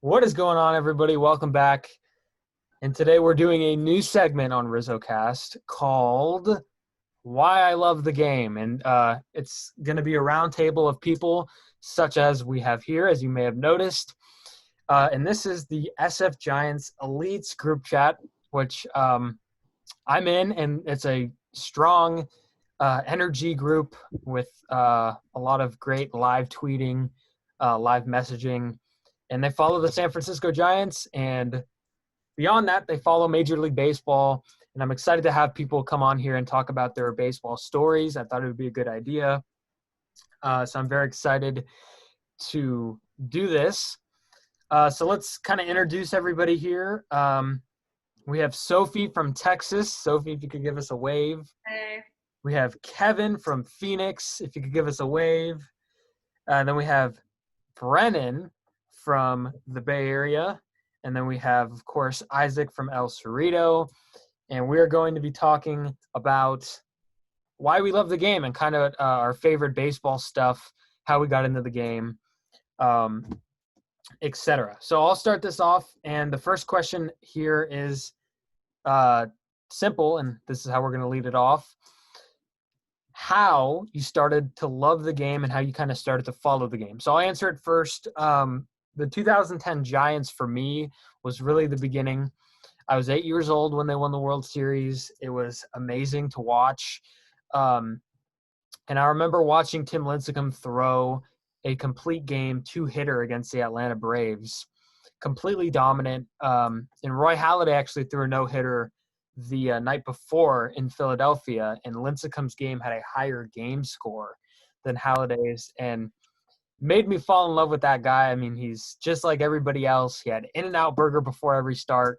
What is going on, everybody? Welcome back. And today we're doing a new segment on Rizzocast called Why I Love the Game. And it's going to be a round table of people such as we have here, as you may have noticed. And this is the SF Giants Elites group chat, which I'm in, and it's a strong energy group with a lot of great live tweeting, live messaging. And they follow the San Francisco Giants, and beyond that, they follow Major League Baseball. And I'm excited to have people come on here and talk about their baseball stories. I thought it would be a good idea. So I'm very excited to do this. So let's kind of introduce everybody here. We have Sophie from Texas. Sophie, if you could give us a wave. Hey. We have Kevin from Phoenix, if you could give us a wave. Then we have Brennan from the Bay Area. And then we have, of course, Isaac from El Cerrito. And we're going to be talking about why we love the game and kind of our favorite baseball stuff, how we got into the game, etc. So I'll start this off. And the first question here is simple, and this is how we're going to lead it off. How you started to love the game and how you kind of started to follow the game. So I'll answer it first. The 2010 Giants for me was really the beginning. I was 8 years old when they won the World Series. It was amazing to watch. And I remember watching Tim Lincecum throw a complete game two-hitter against the Atlanta Braves. Completely dominant. And Roy Halladay actually threw a no-hitter the night before in Philadelphia, and Lincecum's game had a higher game score than Halladay's, and made me fall in love with that guy. I mean, he's just like everybody else. He had In-N-Out Burger before every start.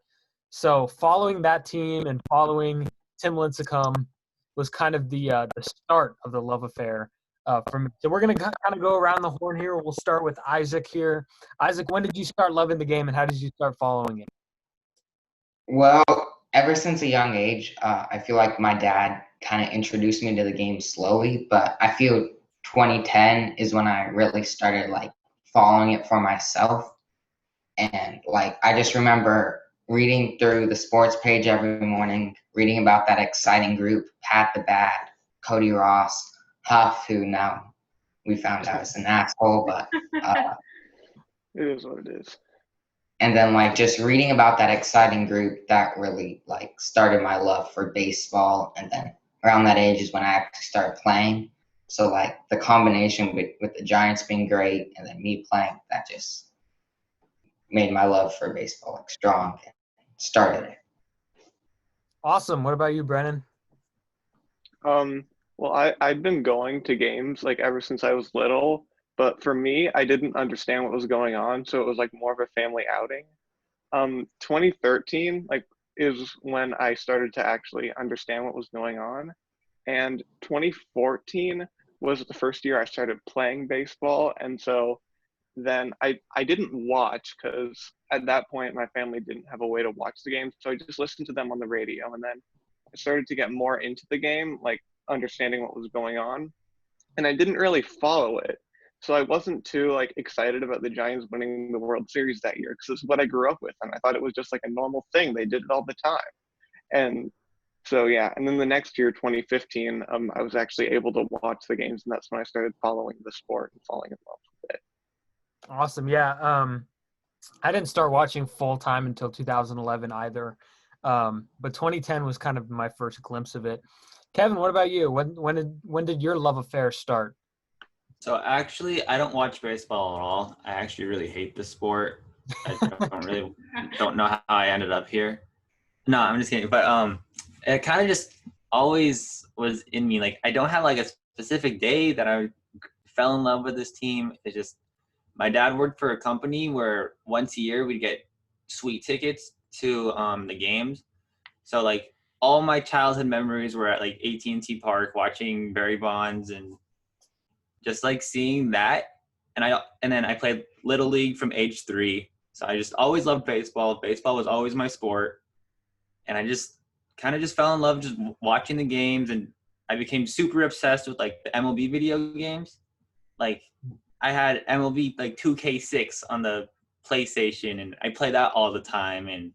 So following that team and following Tim Lincecum was kind of the start of the love affair for me. So we're going to kind of go around the horn here. We'll start with Isaac here. Isaac, when did you start loving the game and how did you start following it? Well, ever since a young age, I feel like my dad kind of introduced me to the game slowly, but I feel 2010 is when I really started following it for myself. And I just remember reading through the sports page every morning, reading about that exciting group, Pat the Bad, Cody Ross, Huff, who now we found out is an asshole, but it is what it is. And then just reading about that exciting group, that really started my love for baseball. And then around that age is when I actually started playing. So the combination with the Giants being great and then me playing, that just made my love for baseball strong and started it. Awesome. What about you, Brennan? Well, I'd been going to games ever since I was little, but for me, I didn't understand what was going on, so it was more of a family outing. 2013 is when I started to actually understand what was going on, and 2014 was the first year I started playing baseball, and so then I didn't watch because at that point my family didn't have a way to watch the game, so I just listened to them on the radio, and then I started to get more into the game, understanding what was going on, and I didn't really follow it. So I wasn't too excited about the Giants winning the World Series that year because it's what I grew up with, and I thought it was just a normal thing. They did it all the time, and so yeah. And then the next year, 2015, I was actually able to watch the games, and that's when I started following the sport and falling in love with it. Awesome. Yeah. I didn't start watching full time until 2011 either, but 2010 was kind of my first glimpse of it. Kevin, what about you? When did your love affair start? So actually, I don't watch baseball at all. I actually really hate the sport. I don't know how I ended up here. No, I'm just kidding. But it kind of just always was in me. I don't have a specific day that I fell in love with this team. It's just my dad worked for a company where once a year we'd get sweet tickets to the games. So all my childhood memories were at AT&T Park watching Barry Bonds and just seeing that. And then I played Little League from age 3. So I just always loved baseball. Baseball was always my sport. And I just kind of just fell in love just watching the games. And I became super obsessed with the MLB video games. I had MLB 2K6 on the PlayStation, and I play that all the time. And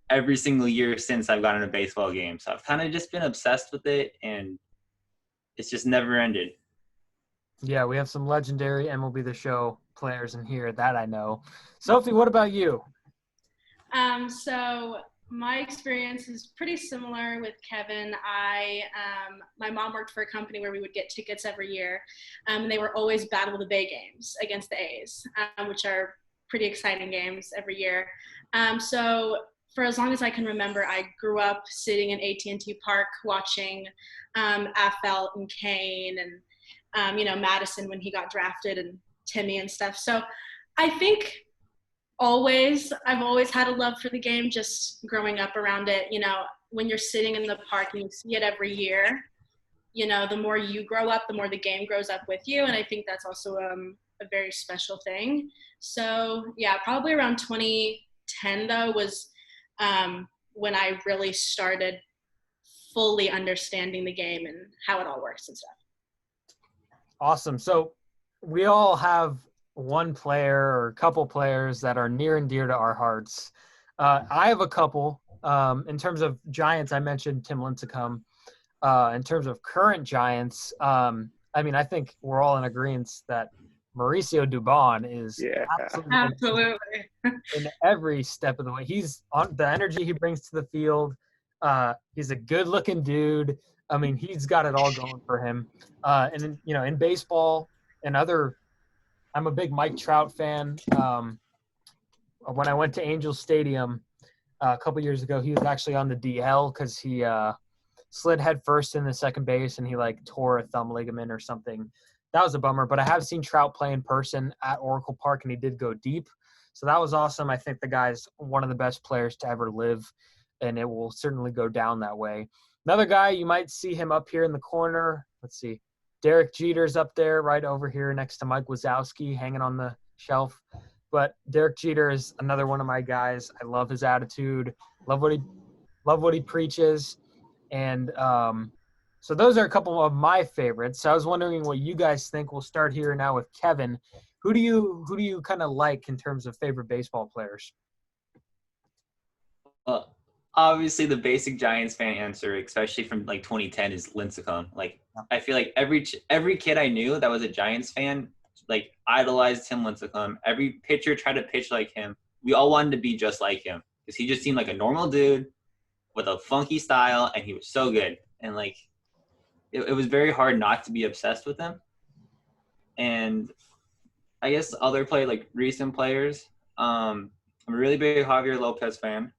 every single year since I've gotten a baseball game, so I've kind of just been obsessed with it, and it's just never ended. Yeah, we have some legendary MLB The Show players in here that I know. Sophie, what about you? So my experience is pretty similar with Kevin. My mom worked for a company where we would get tickets every year, and they were always Battle of the Bay games against the A's, which are pretty exciting games every year. So for as long as I can remember, I grew up sitting in AT&T Park watching Affelt and Kane and Madison when he got drafted and Timmy and stuff. So I think I've always had a love for the game, just growing up around it. When you're sitting in the park and you see it every year, the more you grow up, the more the game grows up with you. And I think that's also a very special thing. So yeah, probably around 2010 though was when I really started fully understanding the game and how it all works and stuff. Awesome. So we all have one player or a couple players that are near and dear to our hearts. I have a couple. In terms of Giants, I mentioned Tim Lincecum. In terms of current Giants, I think we're all in agreement that Mauricio Dubon is absolutely in every step of the way. He's on the energy he brings to the field. He's a good-looking dude. He's got it all going for him. And in baseball and other, I'm a big Mike Trout fan. When I went to Angels Stadium a couple years ago, he was actually on the DL because he slid head first in the second base and he tore a thumb ligament or something. That was a bummer. But I have seen Trout play in person at Oracle Park, and he did go deep. So that was awesome. I think the guy's one of the best players to ever live, and it will certainly go down that way. Another guy, you might see him up here in the corner. Let's see. Derek Jeter's up there right over here next to Mike Wazowski hanging on the shelf. But Derek Jeter is another one of my guys. I love his attitude. Love what he preaches. And so those are a couple of my favorites. So I was wondering what you guys think. We'll start here now with Kevin. Who do you kind of like in terms of favorite baseball players? Obviously, the basic Giants fan answer, especially from 2010, is Lincecum. I feel like every kid I knew that was a Giants fan, idolized Tim Lincecum. Every pitcher tried to pitch like him. We all wanted to be just like him because he just seemed like a normal dude with a funky style, and he was so good. And it was very hard not to be obsessed with him. And I guess other recent players. I'm a really big Javier Lopez fan.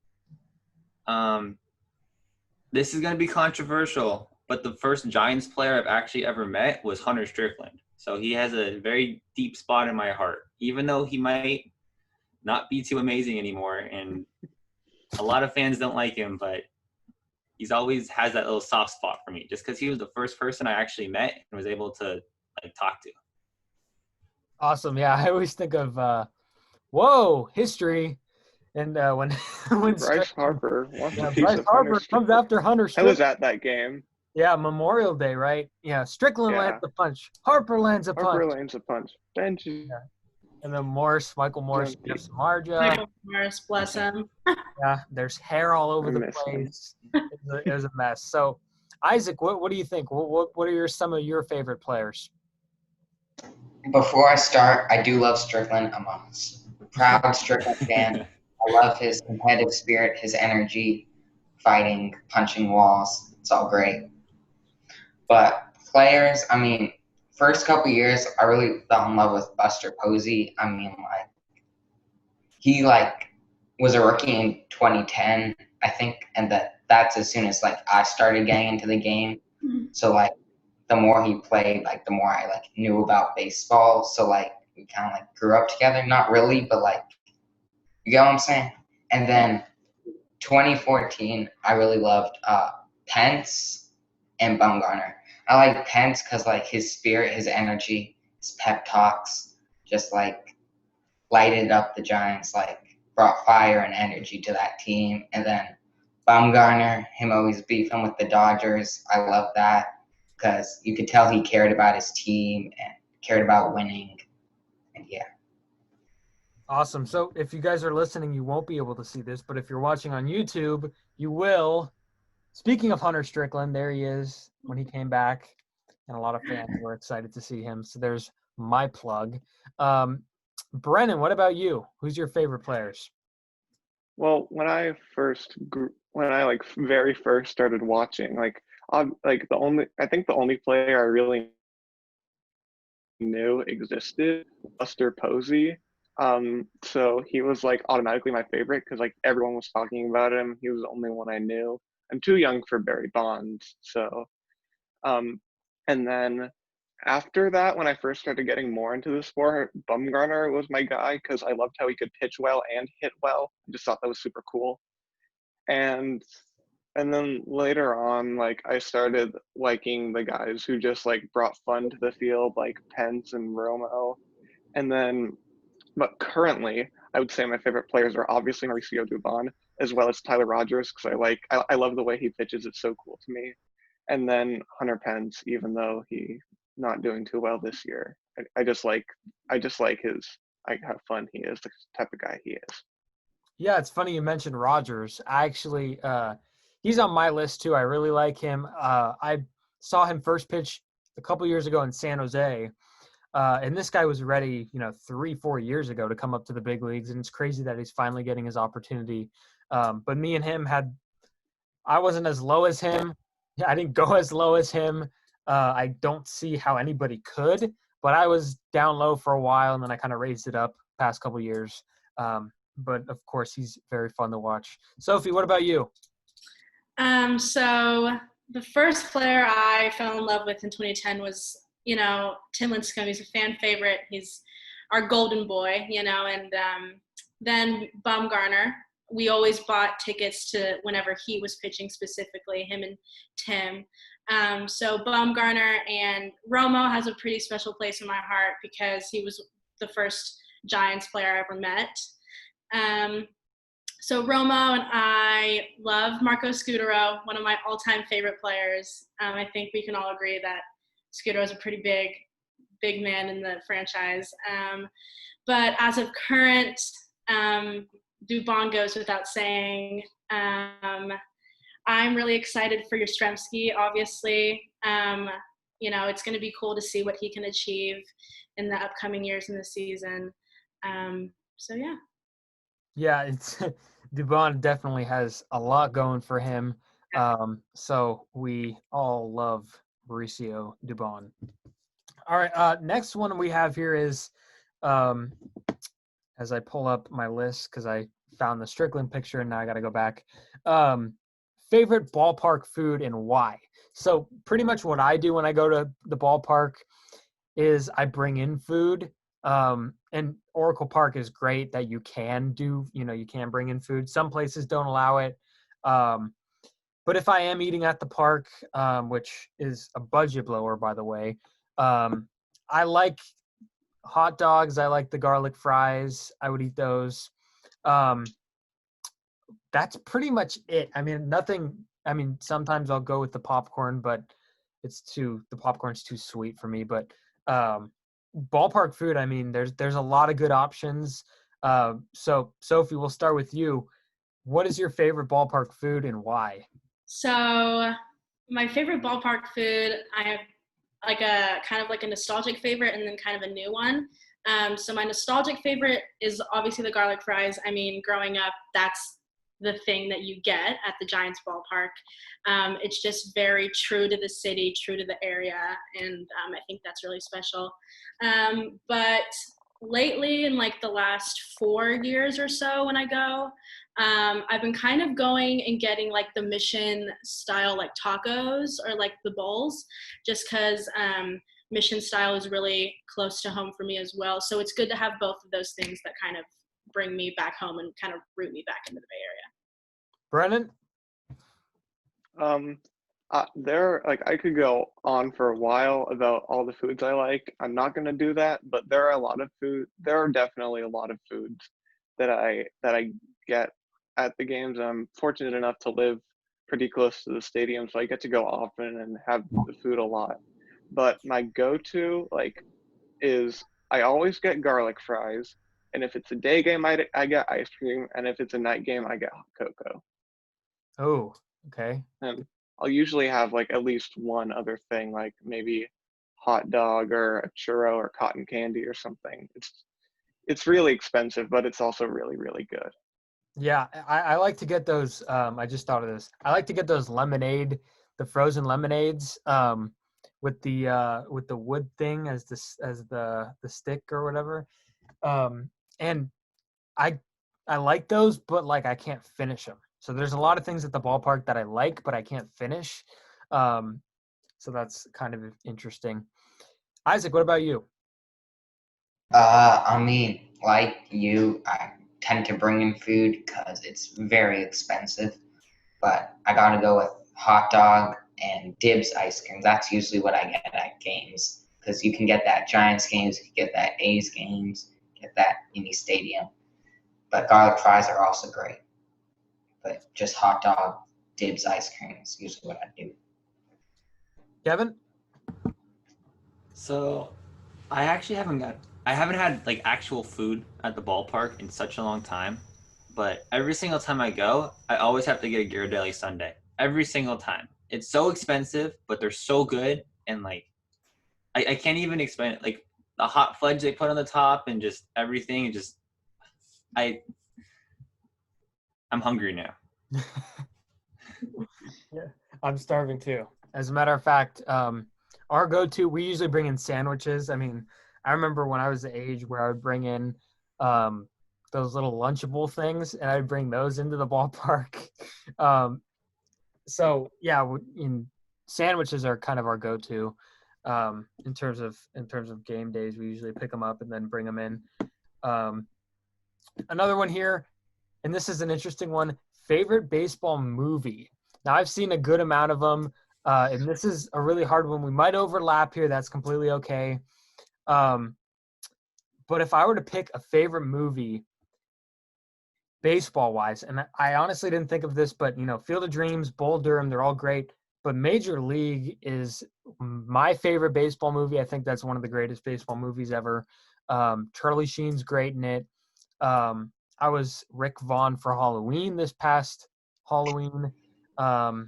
This is going to be controversial, but the first Giants player I've actually ever met was Hunter Strickland. So he has a very deep spot in my heart, even though he might not be too amazing anymore. And a lot of fans don't like him, but he's always has that little soft spot for me just because he was the first person I actually met and was able to talk to. Awesome. Yeah. I always think of, history. And when Bryce Harper wants a piece Bryce of Harper comes after Hunter Strickland. I was at that game. Yeah, Memorial Day, right? Yeah, Strickland lands a punch. Harper lands a punch. Harper lands a punch. Benji. Yeah. And then Michael Morse, Jeff Samardzija. Michael Morse, bless him. Yeah, there's hair all over the place. It was a mess. So, Isaac, what do you think? What are some of your favorite players? Before I start, I do love Strickland. I'm a proud Strickland fan. I love his competitive spirit, his energy, fighting, punching walls. It's all great. But players, first couple years, I really fell in love with Buster Posey. He was a rookie in 2010, I think, and that's as soon as I started getting into the game. Mm-hmm. So the more he played, the more I knew about baseball. So we kind of grew up together. Not really, but you get what I'm saying? And then 2014, I really loved Pence and Bumgarner. I like Pence because his spirit, his energy, his pep talks just lighted up the Giants, brought fire and energy to that team. And then Bumgarner, him always beefing with the Dodgers. I love that because you could tell he cared about his team and cared about winning. And yeah. Awesome. So if you guys are listening, you won't be able to see this, but if you're watching on YouTube, you will. Speaking of Hunter Strickland, there he is when he came back, and a lot of fans were excited to see him. So there's my plug. Brennan, what about you? Who's your favorite players? Well, when I like very first started watching, like I think the only player I really knew existed, Buster Posey. So he was like automatically my favorite because like everyone was talking about him. He was the only one I knew. I'm too young for Barry Bonds, so um, and then after that, when I first started getting more into the sport, Bumgarner was my guy because I loved how he could pitch well and hit well. I just thought that was super cool. And and then later on, like I started liking the guys who just like brought fun to the field, like Pence and Romo. And then, but currently, I would say my favorite players are obviously Mauricio Dubon as well as Tyler Rogers because I love the way he pitches. It's so cool to me. And then Hunter Pence, even though he not doing too well this year, I just like his like how fun he is, the type of guy he is. Yeah, it's funny you mentioned Rogers. I actually, he's on my list too. I really like him. I saw him first pitch a couple years ago in San Jose, and this guy was ready, 3-4 years ago to come up to the big leagues, and it's crazy that he's finally getting his opportunity. But me and him I wasn't as low as him. I didn't go as low as him. I don't see how anybody could, but I was down low for a while, and then I kind of raised it up past couple years. But of course, he's very fun to watch. Sophie, what about you? So the first player I fell in love with in 2010 was, Tim Lincecum. He's a fan favorite. He's our golden boy, and then Bumgarner. We always bought tickets to whenever he was pitching, specifically him and Tim. So Bumgarner, and Romo has a pretty special place in my heart because he was the first Giants player I ever met. Um, so Romo and I love Marco Scutaro, one of my all-time favorite players. I think we can all agree that Scutaro is a pretty big man in the franchise. But as of current, Dubon goes without saying. I'm really excited for Yastrzemski, obviously. It's going to be cool to see what he can achieve in the upcoming years in the season. So, yeah. Yeah, it's Dubon definitely has a lot going for him. So we all love Mauricio Dubon. All right, next one we have here is, as I pull up my list because I found the Strickland picture and now I got to go back. Favorite ballpark food and why? So pretty much what I do when I go to the ballpark is I bring in food. And Oracle Park is great that you can do, you can bring in food. Some places don't allow it. But if I am eating at the park, which is a budget blower, by the way, I like hot dogs. I like the garlic fries. I would eat those. That's pretty much it. I mean, sometimes I'll go with the popcorn, but the popcorn's too sweet for me. But ballpark food, I mean, there's a lot of good options. So Sophie, we'll start with you. What is your favorite ballpark food and why? So my favorite ballpark food, I have like a kind of like a nostalgic favorite and then kind of a new one. So my nostalgic favorite is obviously the garlic fries. I mean, growing up, that's the thing that you get at the Giants ballpark. It's just very true to the city, true to the area, and I think that's really special. But lately, in like the last 4 years or so when I go, I've been kind of going and getting like the Mission style like tacos or like the bowls, just because Mission style is really close to home for me as well. So it's good to have both of those things that kind of bring me back home and kind of root me back into the Bay Area. Brennan? I could go on for a while about all the foods I like. I'm not gonna do that, but there are definitely a lot of foods that I get at the games. I'm fortunate enough to live pretty close to the stadium, so I get to go often and have the food a lot. But my go-to is I always get garlic fries, And if it's a day game, I get ice cream. And if it's a night game, I get hot cocoa. Oh, okay. And I'll usually have like at least one other thing, like maybe hot dog or a churro or cotton candy or something. It's really expensive, but it's also really, really good. Yeah, I like to get those. I just thought of this. I like to get those lemonade, the frozen lemonades, with the wood thing as the stick or whatever. And I I like those, but like I can't finish them. So there's a lot of things at the ballpark that I like, but I can't finish. Um, so that's kind of interesting. Isaac, what about you? I mean, like you, I tend to bring in food because it's very expensive. But I gotta go with hot dog and Dibs ice cream. That's usually what I get at games because you can get that Giants games, you can get that A's games, get that any stadium. But garlic fries are also great. But just hot dog, Dibs ice cream is usually what I do. Kevin? So I haven't had like actual food at the ballpark in such a long time. But every single time I go, I always have to get a Ghirardelli sundae. Every single time. It's so expensive, but they're so good, and like I can't even explain it. Like the hot fudge they put on the top and just everything. Just I I'm hungry now. Yeah, I'm starving too. As a matter of fact, our go-to, we usually bring in sandwiches. I mean, I remember when I was the age where I would bring in those little Lunchable things, and I'd bring those into the ballpark. um, so yeah, in sandwiches are kind of our go-to in terms of game days. We usually pick them up and then bring them in. Um, Another one here, and this is an interesting one. Favorite baseball movie. Now I've seen a good amount of them, and this is a really hard one. We might overlap here. That's completely okay. Um, but if I were to pick a favorite movie, baseball wise, and I honestly didn't think of this, but Field of Dreams, Bull Durham, they're all great. But Major League is my favorite baseball movie. I think that's one of the greatest baseball movies ever. Charlie Sheen's great in it. I was Rick Vaughn for Halloween this past Halloween. I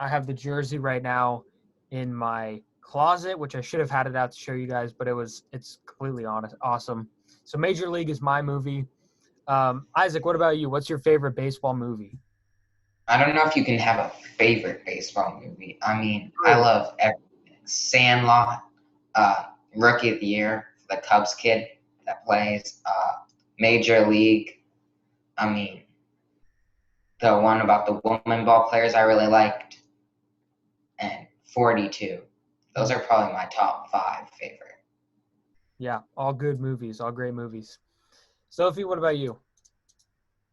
have the jersey right now in my closet, which I should have had it out to show you guys, but it's completely awesome. So Major League is my movie. Isaac, what about you? What's your favorite baseball movie? I don't know if you can have a favorite baseball movie. I mean, I love everything. Sandlot, Rookie of the Year, the Cubs kid that plays, Major League. I mean, the one about the woman ball players I really liked, and 42. Those are probably my top 5 favorite. Yeah, all good movies, all great movies. Sophie, what about you?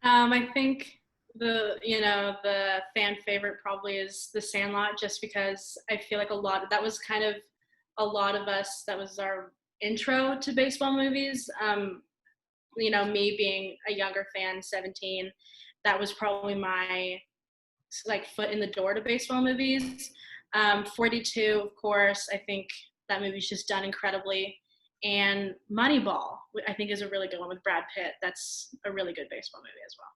I think the fan favorite probably is The Sandlot, just because I feel like that was kind of a lot of us, that was our intro to baseball movies. Me being a younger fan, 17, that was probably my like foot in the door to baseball movies. 42, of course, I think that movie's just done incredibly. And Moneyball, I think, is a really good one with Brad Pitt. That's a really good baseball movie as well.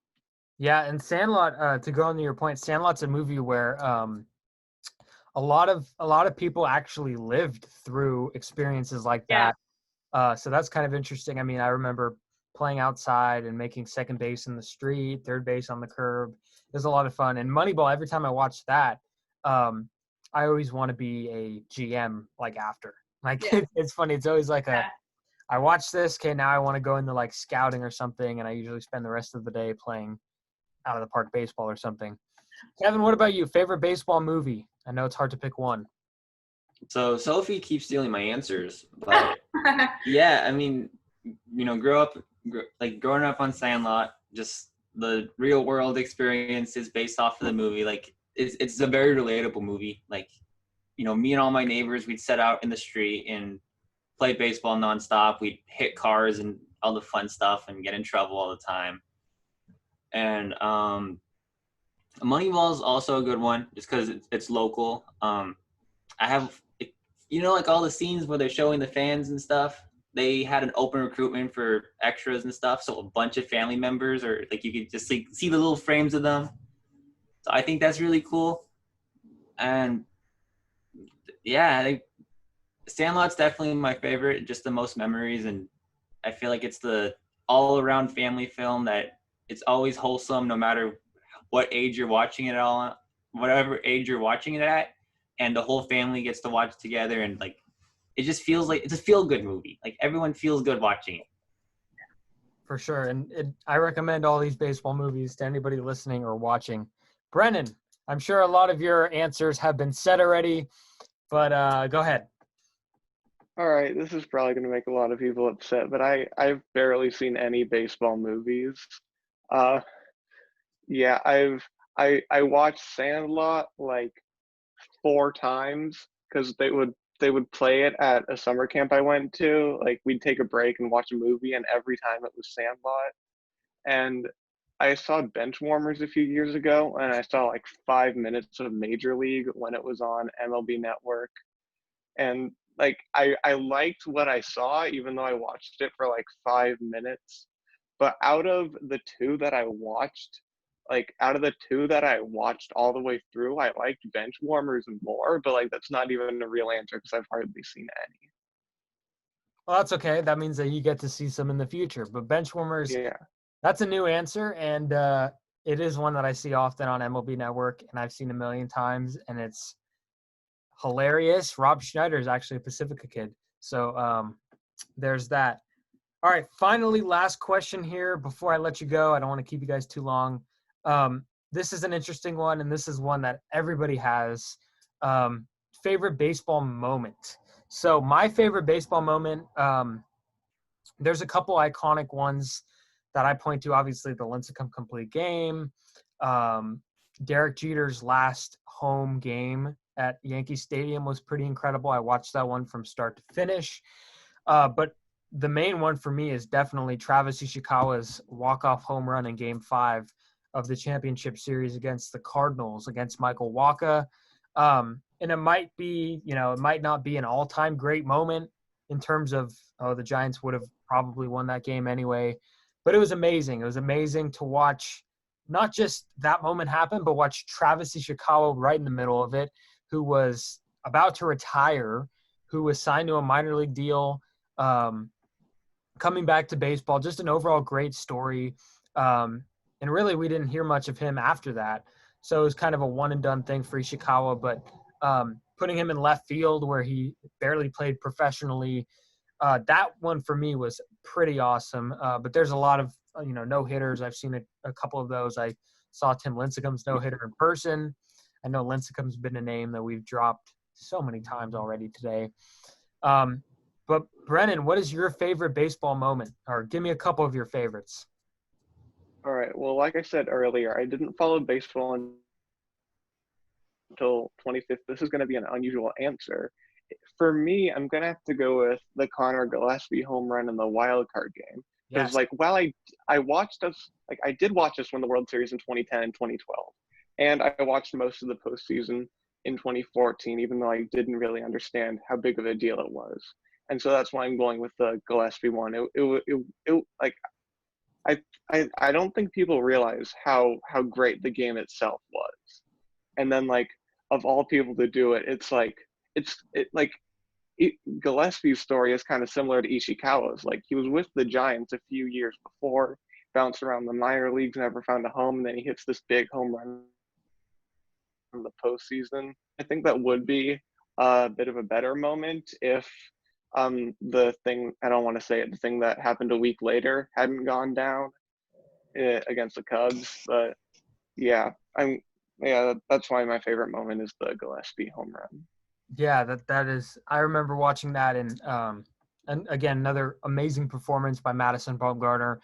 Yeah, and Sandlot. To go on to your point, Sandlot's a movie where a lot of people actually lived through experiences like Yeah. that. So that's kind of interesting. I mean, I remember playing outside and making second base in the street, third base on the curb. It was a lot of fun. And Moneyball, every time I watch that, I always want to be a GM like after. Like Yeah. it's funny. It's always like Yeah. I watch this. Okay, now I want to go into like scouting or something, and I usually spend the rest of the day playing out of the park baseball or something. Kevin, what about you? Favorite baseball movie? I know it's hard to pick one. So Sophie keeps stealing my answers, but yeah, I mean, growing up on Sandlot, just the real world experiences based off of the movie. Like it's a very relatable movie. Like, me and all my neighbors, we'd set out in the street and play baseball nonstop. We'd hit cars and all the fun stuff and get in trouble all the time. And Moneyball is also a good one just because it's local. I have, like all the scenes where they're showing the fans and stuff. they had an open recruitment for extras and stuff. So a bunch of family members, or like you could just see the little frames of them. So I think that's really cool. And yeah, Sandlot's definitely my favorite, just the most memories. And I feel like it's the all around family film that it's always wholesome, no matter what age you're watching it all, whatever age you're watching it at. And the whole family gets to watch together. And like, it just feels like it's a feel good movie. Like everyone feels good watching it. For sure. And I recommend all these baseball movies to anybody listening or watching. Brennan, I'm sure a lot of your answers have been said already, but go ahead. All right, this is probably going to make a lot of people upset, but I've barely seen any baseball movies. Uh, yeah, I watched Sandlot like 4 times because they would play it at a summer camp I went to. Like we'd take a break and watch a movie, and every time it was Sandlot. And I saw Benchwarmers a few years ago, and I saw like 5 minutes of Major League when it was on MLB Network. And like I liked what I saw, even though I watched it for like 5 minutes. But out of the two that I watched, all the way through, I liked Benchwarmers more. But like that's not even a real answer because I've hardly seen any. Well, that's okay. That means that you get to see some in the future. But Benchwarmers, Yeah. that's a new answer, and it is one that I see often on MLB Network, and I've seen a million times, and it's hilarious. Rob Schneider is actually a Pacifica kid. So there's that. All right, finally, last question here before I let you go. I don't want to keep you guys too long. This is an interesting one, and this is one that everybody has. Favorite baseball moment. So my favorite baseball moment, there's a couple iconic ones that I point to. Obviously, the Lincecum complete game, Derek Jeter's last home game at Yankee Stadium was pretty incredible. I watched that one from start to finish. But the main one for me is definitely Travis Ishikawa's walk-off home run in Game 5 of the championship series against the Cardinals, against Michael Wacha. And it might be, it might not be an all-time great moment in terms of, the Giants would have probably won that game anyway. But it was amazing. It was amazing to watch not just that moment happen, but watch Travis Ishikawa right in the middle of it, who was about to retire, who was signed to a minor league deal, coming back to baseball. Just an overall great story. And really, we didn't hear much of him after that. So it was kind of a one-and-done thing for Ishikawa. But putting him in left field where he barely played professionally, that one for me was pretty awesome. But there's a lot of, no-hitters. I've seen a couple of those. I saw Tim Lincecum's no-hitter in person. I know Lincecum's been a name that we've dropped so many times already today. But Brennan, what is your favorite baseball moment? Or give me a couple of your favorites. All right. Well, like I said earlier, I didn't follow baseball until 25th. This is going to be an unusual answer. For me, I'm going to have to go with the Connor Gillespie home run in the wild card game. Because Yes. while I watched us, I did watch us win the World Series in 2010 and 2012. And I watched most of the postseason in 2014, even though I didn't really understand how big of a deal it was. And so that's why I'm going with the Gillespie one. I don't think people realize how great the game itself was. And then of all people to do it, Gillespie's story is kind of similar to Ishikawa's. Like he was with the Giants a few years before, bounced around the minor leagues, never found a home, and then he hits this big home run in the postseason. I think that would be a bit of a better moment if the thing, I don't want to say it, the thing that happened a week later hadn't gone down against the Cubs. But yeah, that's why my favorite moment is the Gillespie home run. Yeah, that is. I remember watching that, and again, another amazing performance by Madison Bumgarner.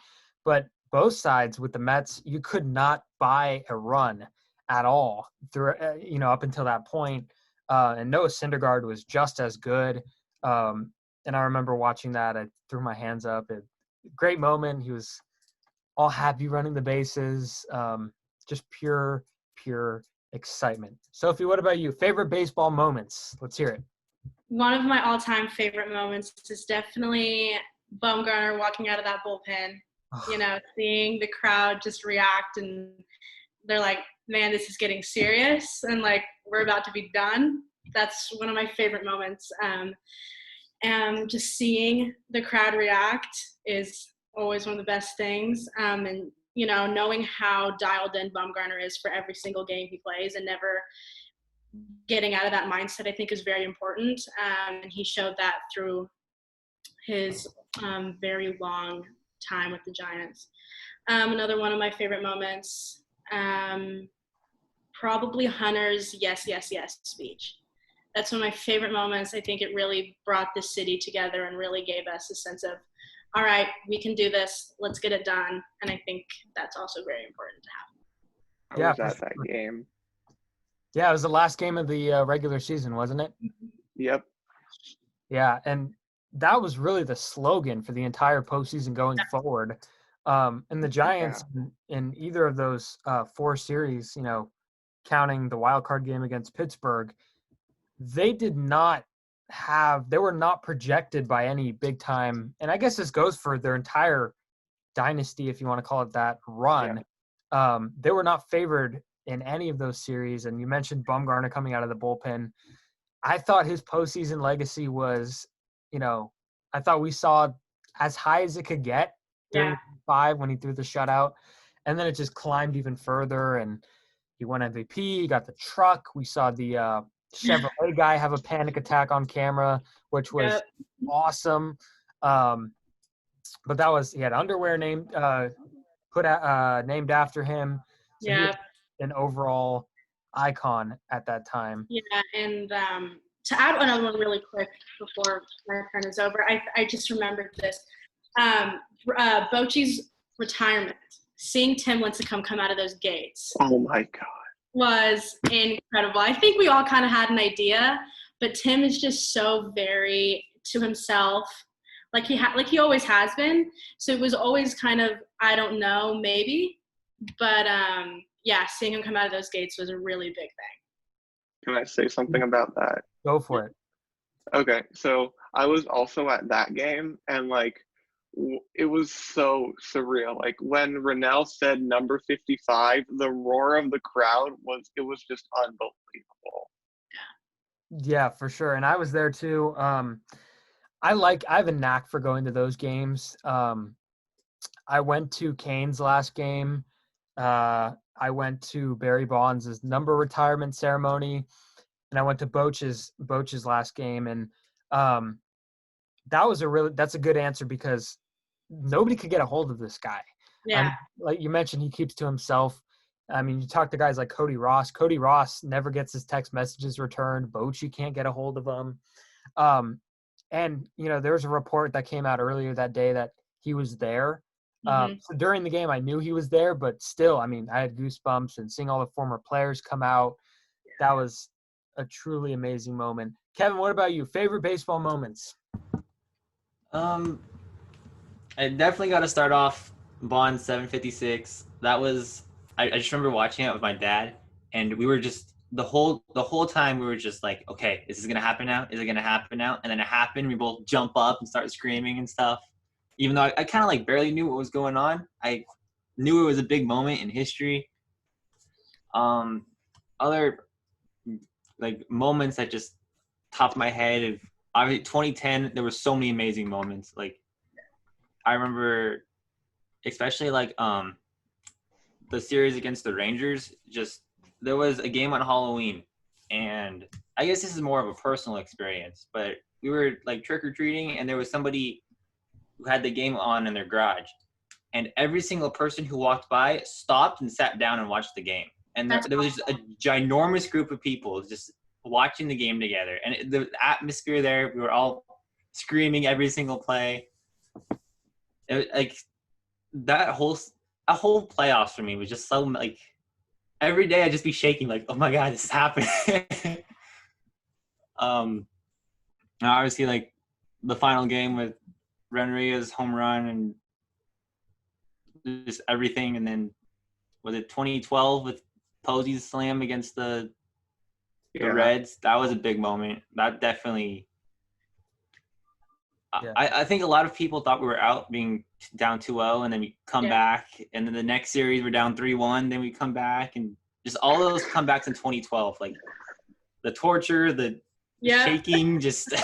But both sides with the Mets, you could not buy a run at all through, up until that point. And Noah Syndergaard was just as good. And I remember watching that. I threw my hands up. Great moment. He was all happy running the bases. Just pure excitement. Sophie, what about you? Favorite baseball moments? Let's hear it. one of my all-time favorite moments is definitely Bumgarner walking out of that bullpen, seeing the crowd just react, and they're like, man, this is getting serious, and like, we're about to be done. That's one of my favorite moments. And just seeing the crowd react is always one of the best things. And, knowing how dialed in Bumgarner is for every single game he plays and never getting out of that mindset, I think is very important. And he showed that through his very long time with the Giants. Another one of my favorite moments, probably Hunter's yes, yes, yes speech. That's one of my favorite moments. I think it really brought the city together and really gave us a sense of, all right, we can do this. Let's get it done. And I think that's also very important to have. I was at that game. Yeah, it was the last game of the regular season, wasn't it? Yep. Yeah, and that was really the slogan for the entire postseason going forward. And the Giants in either of those 4 series, counting the wild card game against Pittsburgh, they were not projected by any big time. And I guess this goes for their entire dynasty, if you want to call it that, run. Yeah. They were not favored in any of those series. And you mentioned Bumgarner coming out of the bullpen. I thought his postseason legacy was, I thought we saw as high as it could get during 5 when he threw the shutout. And then it just climbed even further. And he won MVP, he got the truck. We saw the Chevrolet guy have a panic attack on camera, which was awesome. But that was, he had underwear named after him. So he was an overall icon at that time. Yeah, and to add another one really quick before my turn is over, I just remembered this. Bochy's retirement, seeing Tim Lincecum come out of those gates. Oh my God. Was incredible. I think we all kind of had an idea, but Tim is just so very to himself, like he always has been. So it was always kind of, I don't know, maybe, but seeing him come out of those gates was a really big thing. Can I say something about that? Go for it. Okay, so I was also at that game, and it was so surreal. Like when Rennell said number 55, the roar of the crowd was just unbelievable. Yeah, for sure. And I was there too. I have a knack for going to those games. I went to Kane's last game. I went to Barry Bonds' number retirement ceremony, and I went to Boch's last game. And that's a good answer because nobody could get a hold of this guy. Yeah. Like you mentioned, he keeps to himself. I mean, you talk to guys like Cody Ross. Cody Ross never gets his text messages returned. Bochy can't get a hold of him. And, there was a report that came out earlier that day that he was there. So during the game, I knew he was there, but still, I mean, I had goosebumps, and seeing all the former players come out, that was a truly amazing moment. Kevin, what about you? Favorite baseball moments? I definitely got to start off Bond 756. That was I just remember watching it with my dad, and we were just the whole time we were just like, okay, is this gonna happen now? Is it gonna happen now? And then it happened. We both jump up and start screaming and stuff. Even though I kind of barely knew what was going on, I knew it was a big moment in history. Other moments that just top of my head. Obviously, 2010, there were so many amazing moments. I remember, especially the series against the Rangers. Just there was a game on Halloween, and I guess this is more of a personal experience. But we were trick or treating, and there was somebody who had the game on in their garage, and every single person who walked by stopped and sat down and watched the game. And there was just a ginormous group of people just watching the game together, and the atmosphere there, we were all screaming every single play. That whole playoffs for me was just so every day I'd just be shaking oh my God, this is happening. Obviously the final game with Reneria's home run and just everything, and then was it 2012 with Posey's slam against the Reds? That was a big moment. That definitely Yeah. I think a lot of people thought we were out being down 2-0, and then we come back, and then the next series we're down 3-1, then we come back, and just all those comebacks in 2012, like the torture, the shaking, just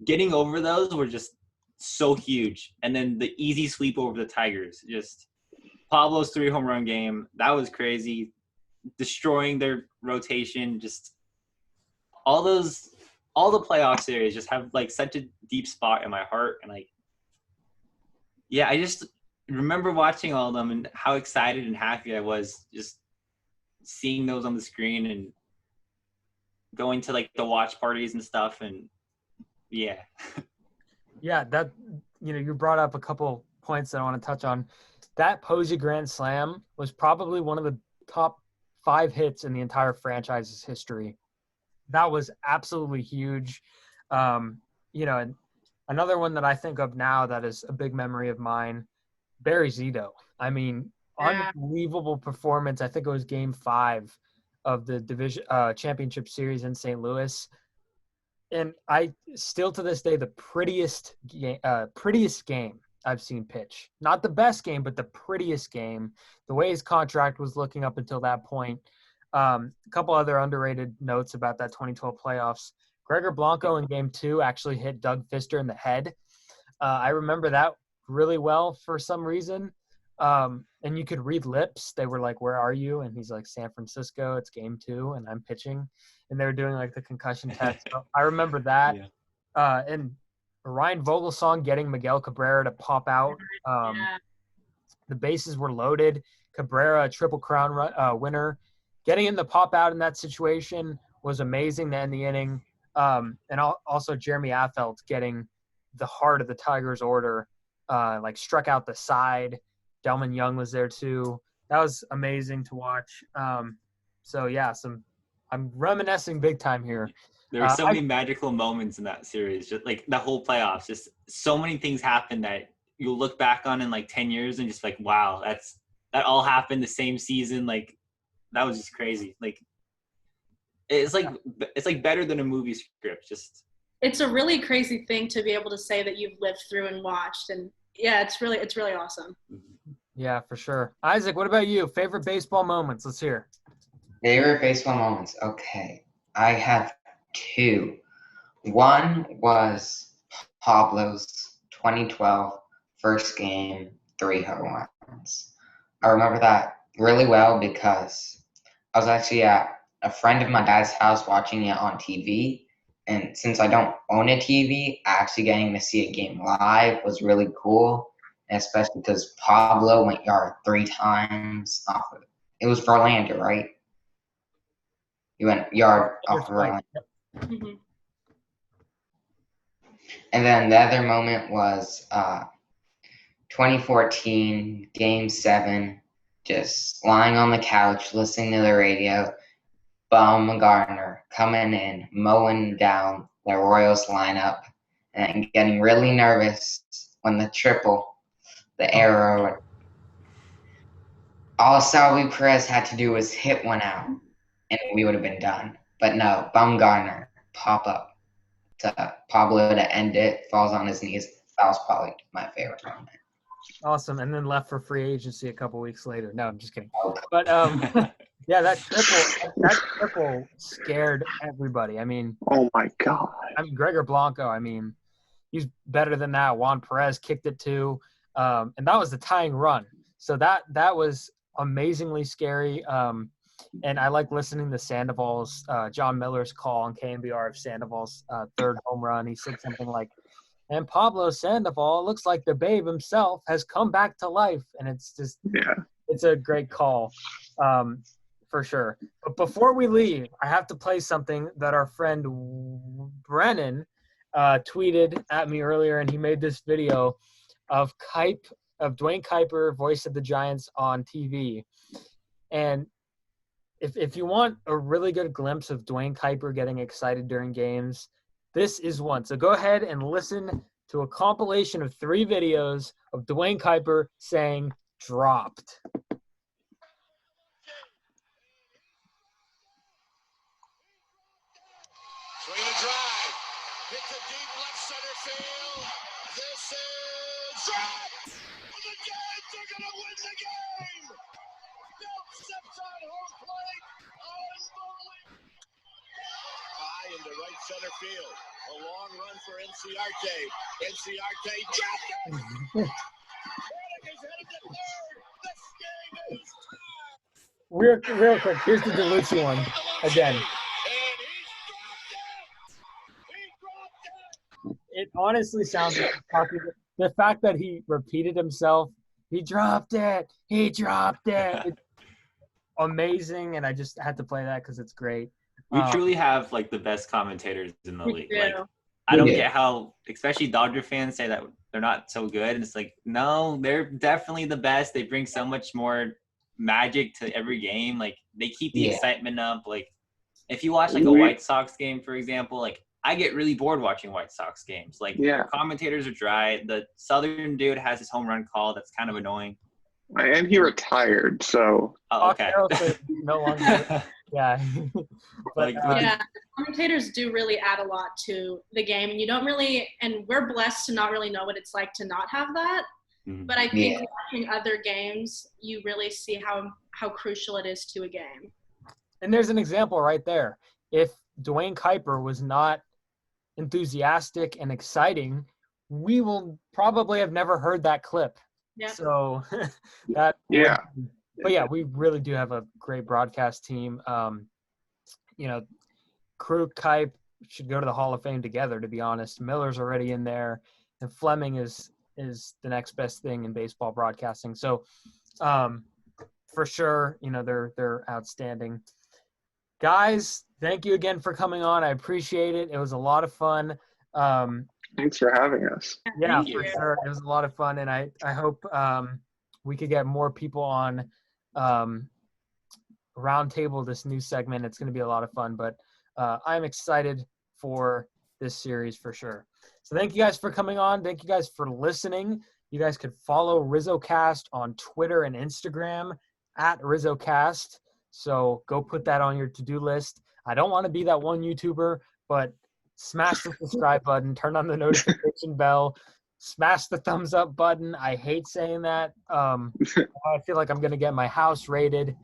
getting over those were just so huge. And then the easy sweep over the Tigers, just Pablo's 3 home run game, that was crazy. Destroying their rotation, just all the playoff series just have like such a deep spot in my heart. And like, yeah, I just remember watching all of them and how excited and happy I was just seeing those on the screen and going to like the watch parties and stuff. And yeah. Yeah, that, you brought up a couple points that I want to touch on. That Posey Grand Slam was probably one of the top 5 hits in the entire franchise's history. That was absolutely huge. And another one that I think of now that is a big memory of mine, Barry Zito. I mean, unbelievable performance. I think it was Game 5 of the division championship series in St. Louis. And I still to this day, the prettiest game I've seen pitch. Not the best game, but the prettiest game. The way his contract was looking up until that point. A couple other underrated notes about that 2012 playoffs. Gregor Blanco in Game 2 actually hit Doug Fister in the head. I remember that really well for some reason. And you could read lips. They were like, "Where are you?" And he's like, "San Francisco. It's Game 2, and I'm pitching." And they were doing like the concussion test. So I remember that. Yeah. And Ryan Vogelsong getting Miguel Cabrera to pop out. The bases were loaded. Cabrera, a Triple Crown winner. Getting him to pop out in that situation was amazing to end the inning. And also Jeremy Affeldt getting the heart of the Tigers order, struck out the side. Delman Young was there too. That was amazing to watch. I'm reminiscing big time here. There were so many magical moments in that series, just like the whole playoffs. Just so many things happened that you'll look back on in like 10 years and just like, wow, that all happened the same season. Like that was just crazy. Like it's like better than a movie script. Just it's a really crazy thing to be able to say that you've lived through and watched, and yeah, it's really awesome. Yeah, for sure. Isaac, what about you? Favorite baseball moments? Let's hear. Favorite baseball moments. Okay, I have 2. One was Pablo's 2012 first game, 3 home runs. I remember that really well because I was actually at a friend of my dad's house watching it on TV. And since I don't own a TV, actually getting to see a game live was really cool. And especially because Pablo went yard 3 times off of it. It was Verlander, right? He went yard off of Verlander. Mm-hmm. And then the other moment was 2014, Game 7, just lying on the couch, listening to the radio. Baumgartner coming in, mowing down the Royals lineup, and getting really nervous when the triple, the arrow, all Salvi Perez had to do was hit one out, and we would have been done. But no, Baumgartner pop up to Pablo to end it, falls on his knees. That was probably my favorite moment. Awesome. And then left for free agency a couple weeks later. No, I'm just kidding. Okay. But yeah, that triple scared everybody. I mean, oh my God. I mean, Gregor Blanco, I mean, he's better than that. Juan Perez kicked it too. And that was the tying run. So that was amazingly scary. And I like listening to Sandoval's, John Miller's call on KNBR of Sandoval's 3rd home run. He said something like, "And Pablo Sandoval looks like the babe himself has come back to life." And it's just, it's a great call, for sure. But before we leave, I have to play something that our friend Brennan tweeted at me earlier, and he made this video of Dwayne Kuiper, voice of the Giants, on TV. And if you want a really good glimpse of Dwayne Kuiper getting excited during games, this is one. So go ahead and listen to a compilation of 3 videos of Dwayne Kuiper saying "dropped." Swing and drive. Hit to deep left center field. going to win the game. Phelps steps on home plate. Unbelievable. High into right center field. A long run for Enciarte. Enciarte dropped it. Braddock is headed to third. This game is tied. Real quick, here's the DeLucci one again. And he's dropped it. He dropped it. It honestly sounds like the fact that he repeated himself. He dropped it. He dropped it. It's amazing, and I just had to play that because it's great. We truly have like the best commentators in the league. do. Like, I don't get how, especially Dodger fans, say that they're not so good. And it's like, no, they're definitely the best. They bring so much more magic to every game. Like, they keep the excitement up. Like, if you watch like a White Sox game, for example, like I get really bored watching White Sox games. Like, the commentators are dry. The Southern dude has his home run call. That's kind of annoying. And he retired, so. Oh, okay. No longer. Yeah. But, yeah, commentators do really add a lot to the game, and you don't really, and we're blessed to not really know what it's like to not have that. Mhm. But I think watching other games, you really see how crucial it is to a game. And there's an example right there. If Dwayne Kuiper was not enthusiastic and exciting, we will probably have never heard that clip. Yeah. So but yeah, we really do have a great broadcast team. Crew, Kipe should go to the Hall of Fame together, to be honest. Miller's already in there, and Fleming is the next best thing in baseball broadcasting. So for sure, they're outstanding. Guys, thank you again for coming on. I appreciate it. It was a lot of fun. Thanks for having us. Yeah, Thank for you. sure. It was a lot of fun, and I hope we could get more people on Roundtable, this new segment. It's going to be a lot of fun, but I'm excited for this series for sure. So thank you guys for coming on. Thank you guys for listening. You guys could follow RizzoCast on Twitter and Instagram at RizzoCast. So go put that on your to-do list. I don't want to be that one YouTuber, but smash the subscribe button, turn on the notification bell, smash the thumbs up button. I hate saying that. I feel like I'm going to get my house raided.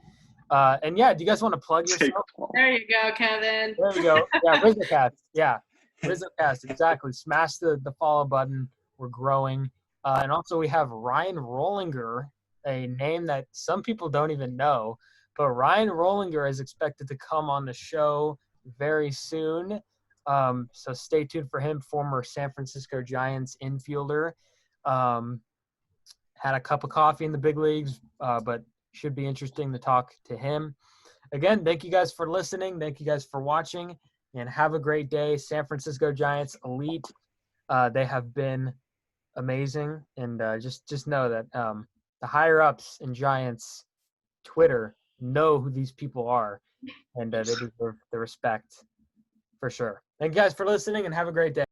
And yeah, do you guys want to plug yourself? There you go, Kevin. There you go. Yeah, RizzoCast. Yeah, RizzoCast. Exactly. Smash the follow button. We're growing. And also we have Ryan Rollinger, a name that some people don't even know. But Ryan Rollinger is expected to come on the show very soon. So stay tuned for him, former San Francisco Giants infielder. Had a cup of coffee in the big leagues, but should be interesting to talk to him. Again, thank you guys for listening. Thank you guys for watching, and have a great day. San Francisco Giants elite. They have been amazing, and just know that the higher ups in Giants Twitter know who these people are, and they deserve the respect for sure. Thank you guys for listening, and have a great day.